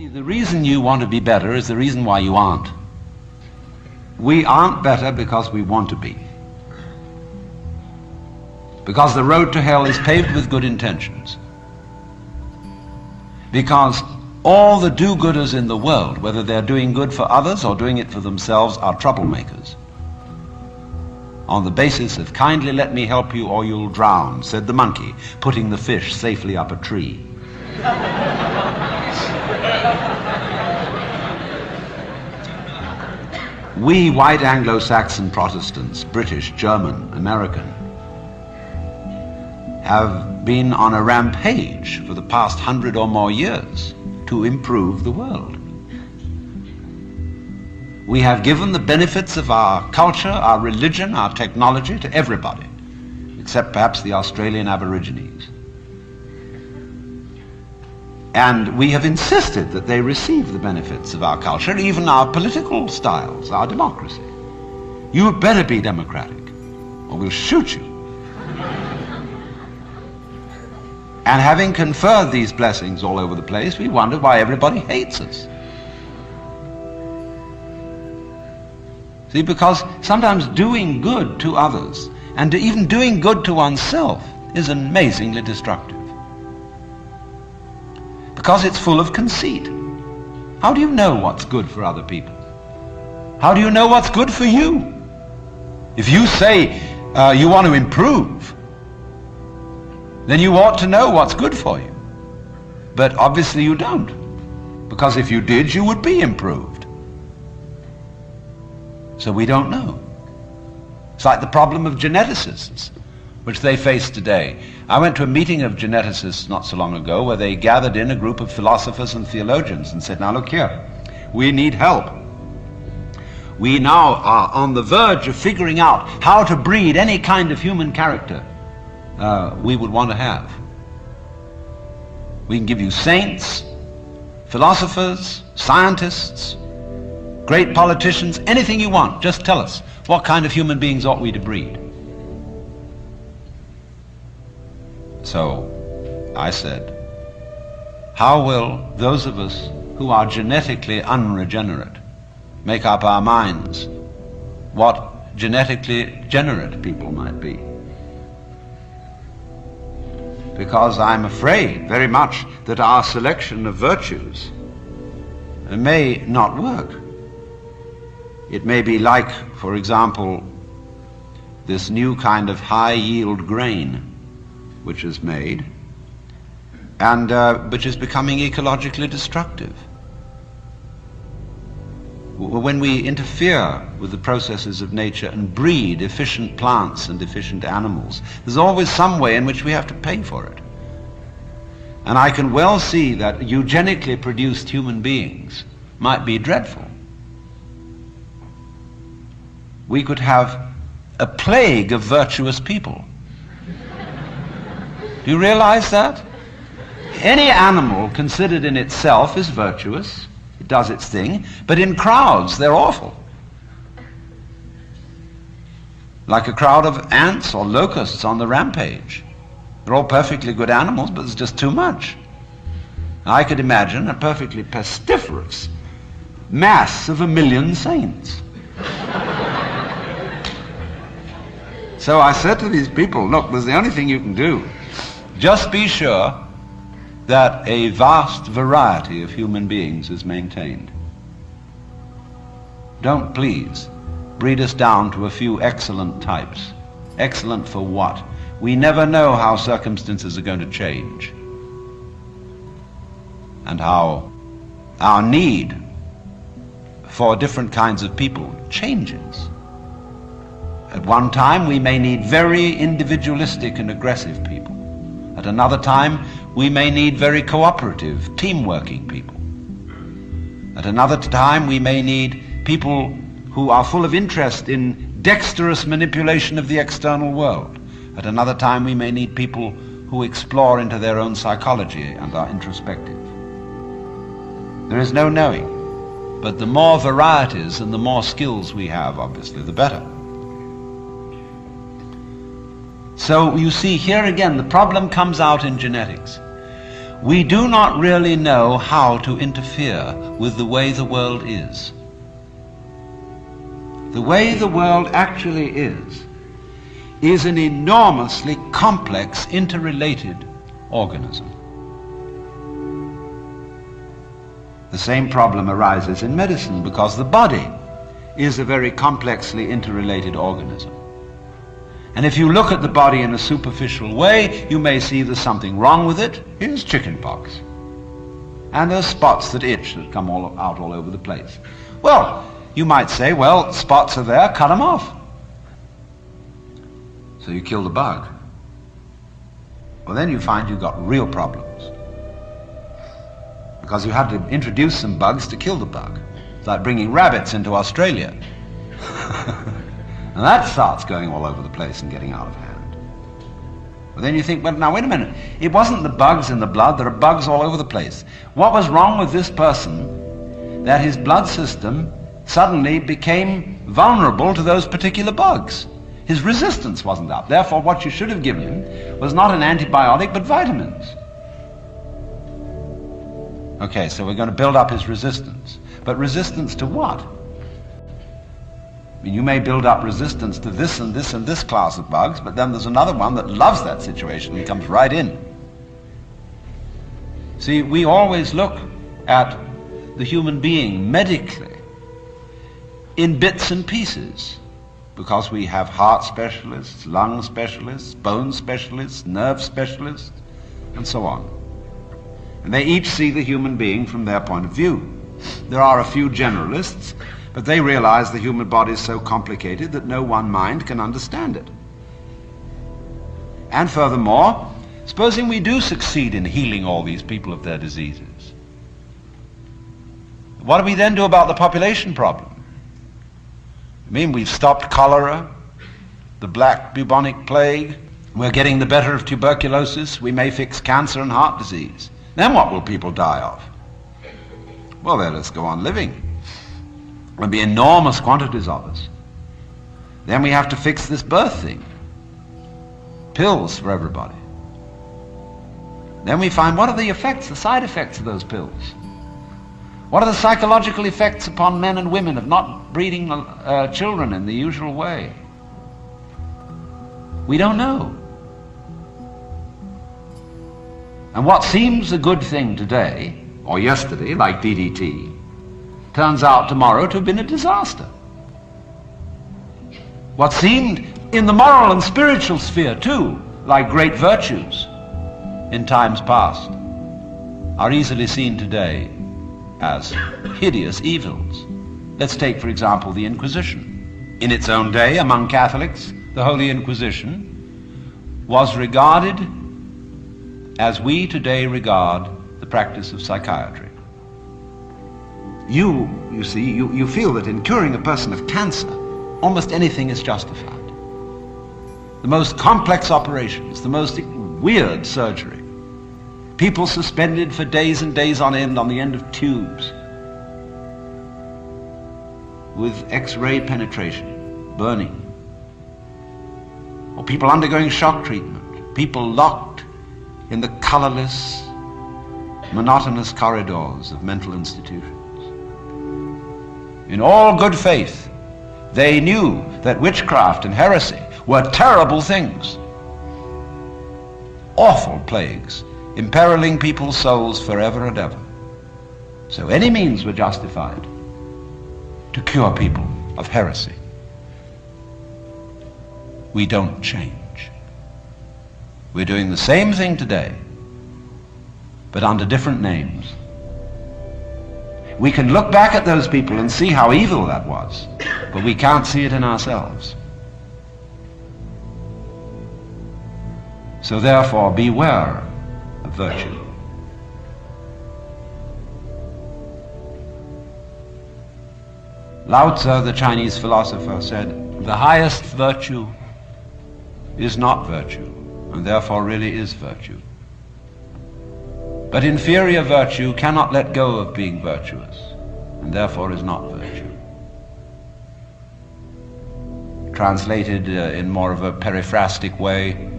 See, the reason you want to be better is the reason why you aren't. We aren't better because we want to be. Because the road to hell is paved with good intentions. Because all the do-gooders in the world, whether they're doing good for others or doing it for themselves, are troublemakers. On the basis of kindly let me help you or you'll drown, said the monkey, putting the fish safely up a tree. We white Anglo-Saxon Protestants, British, German, American, have been on a rampage for the past 100 or more years to improve the world. We have given the benefits of our culture, our religion, our technology to everybody, except perhaps the Australian Aborigines. And we have insisted that they receive the benefits of our culture, even our political styles, our democracy. You had better be democratic, or we'll shoot you. And having conferred these blessings all over the place, we wonder why everybody hates us. See, because sometimes doing good to others, and even doing good to oneself, is amazingly destructive. Because it's full of conceit. How do you know what's good for other people? How do you know what's good for you? If you say you want to improve, then you ought to know what's good for you. But obviously you don't. Because if you did, you would be improved. So we don't know. It's like the problem of geneticists, which they face today. I went to a meeting of geneticists not so long ago where they gathered in a group of philosophers and theologians and said, now look here, we need help. We now are on the verge of figuring out how to breed any kind of human character we would want to have. We can give you saints, philosophers, scientists, great politicians, anything you want. Just tell us, what kind of human beings ought we to breed? So I said, how will those of us who are genetically unregenerate make up our minds what genetically generate people might be? Because I'm afraid very much that our selection of virtues may not work. It may be like, for example, this new kind of high-yield grain which is made, and which is becoming ecologically destructive. When we interfere with the processes of nature and breed efficient plants and efficient animals, there's always some way in which we have to pay for it. And I can well see that eugenically produced human beings might be dreadful. We could have a plague of virtuous people. Do you realize that? Any animal considered in itself is virtuous. It does its thing, but in crowds they're awful. Like a crowd of ants or locusts on the rampage. They're all perfectly good animals, but there's just too much. I could imagine a perfectly pestiferous mass of 1 million saints. So I said to these people, look, there's the only thing you can do. Just be sure that a vast variety of human beings is maintained. Don't please breed us down to a few excellent types. Excellent for what? We never know how circumstances are going to change, and how our need for different kinds of people changes. At one time we may need very individualistic and aggressive people. At another time we may need very cooperative, team-working people. At another time we may need people who are full of interest in dexterous manipulation of the external world. At another time we may need people who explore into their own psychology and are introspective. There is no knowing, but the more varieties and the more skills we have, obviously, the better. So you see, here again, the problem comes out in genetics. we do not really know how to interfere with the way the world is. The way the world actually is an enormously complex, interrelated organism. The same problem arises in medicine because the body is a very complexly interrelated organism. And if you look at the body in a superficial way, you may see there's something wrong with it. Here's chickenpox. And there's spots that itch that come out all over the place. Well, you might say, well, spots are there, cut them off. So you kill the bug. Well, then you find you've got real problems. Because you have to introduce some bugs to kill the bug. It's like bringing rabbits into Australia. And that starts going all over the place and getting out of hand. But then you think, well, now wait a minute. It wasn't the bugs in the blood. There are bugs all over the place. What was wrong with this person that his blood system suddenly became vulnerable to those particular bugs? His resistance wasn't up. Therefore, what you should have given him was not an antibiotic, but vitamins. Okay, so we're going to build up his resistance. But resistance to what? I mean, you may build up resistance to this and this and this class of bugs, but then there's another one that loves that situation and comes right in. See, we always look at the human being medically in bits and pieces because we have heart specialists, lung specialists, bone specialists, nerve specialists, and so on. And they each see the human being from their point of view. There are a few generalists, but they realize the human body is so complicated that no one mind can understand it. And furthermore, supposing we do succeed in healing all these people of their diseases, what do we then do about the population problem? I mean, we've stopped cholera, the black bubonic plague, we're getting the better of tuberculosis, we may fix cancer and heart disease. Then what will people die of? Well, they'll just go on living. There'll be enormous quantities of us. Then we have to fix this birth thing. Pills for everybody. Then we find, what are the effects, the side effects of those pills? What are the psychological effects upon men and women of not breeding children in the usual way? We don't know. And what seems a good thing today, or yesterday, like DDT, turns out tomorrow to have been a disaster. What seemed in the moral and spiritual sphere too, like great virtues in times past, are easily seen today as hideous evils. Let's take, for example, the Inquisition. In its own day, among Catholics, the Holy Inquisition was regarded as we today regard the practice of psychiatry. You see, you feel that in curing a person of cancer, almost anything is justified. The most complex operations, the most weird surgery, people suspended for days and days on end the end of tubes with X-ray penetration, burning, or people undergoing shock treatment, people locked in the colorless, monotonous corridors of mental institutions. In all good faith, they knew that witchcraft and heresy were terrible things, awful plagues, imperiling people's souls forever and ever. So any means were justified to cure people of heresy. We don't change. We're doing the same thing today, but under different names. We can look back at those people and see how evil that was, but we can't see it in ourselves. So therefore, beware of virtue. Lao Tzu, the Chinese philosopher, said, the highest virtue is not virtue, and therefore really is virtue. But inferior virtue cannot let go of being virtuous, and therefore is not virtue. Translated in more of a periphrastic way,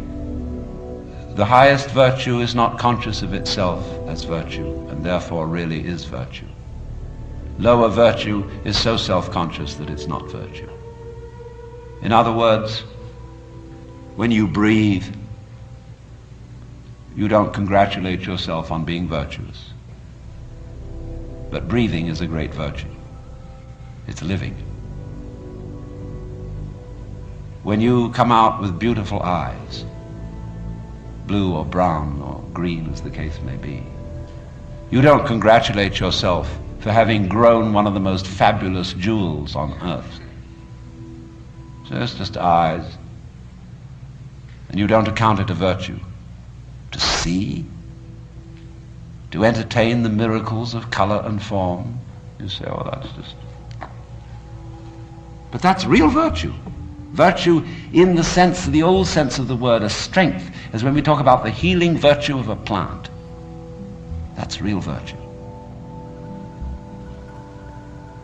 The highest virtue is not conscious of itself as virtue, and therefore really is virtue. Lower virtue is so self-conscious that it's not virtue. In other words, when you breathe, you don't congratulate yourself on being virtuous. But breathing is a great virtue. It's living. When you come out with beautiful eyes, blue or brown or green as the case may be, you don't congratulate yourself for having grown one of the most fabulous jewels on earth. So it's just eyes. And you don't account it a virtue. To see, to entertain the miracles of color and form, you say, oh, that's just... But that's real virtue. Virtue in the sense, the old sense of the word, as strength, as when we talk about the healing virtue of a plant. That's real virtue.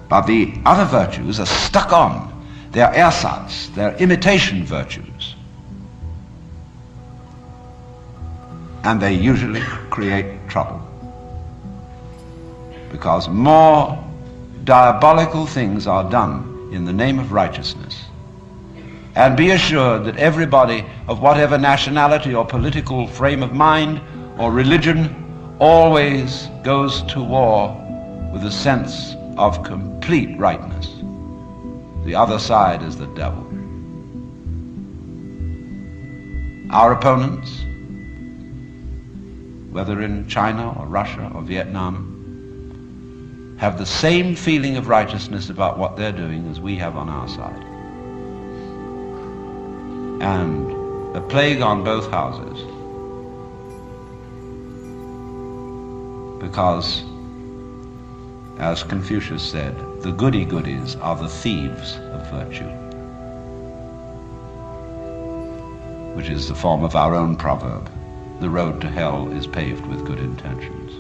But the other virtues are stuck on. They're ersatz, they're imitation virtues. And they usually create trouble. Because more diabolical things are done in the name of righteousness. And be assured that everybody of whatever nationality or political frame of mind or religion always goes to war with a sense of complete rightness. The other side is the devil. Our opponents, whether in China or Russia or Vietnam, have the same feeling of righteousness about what they're doing as we have on our side. And a plague on both houses, because, as Confucius said, the goody-goodies are the thieves of virtue, which is the form of our own proverb, the road to hell is paved with good intentions.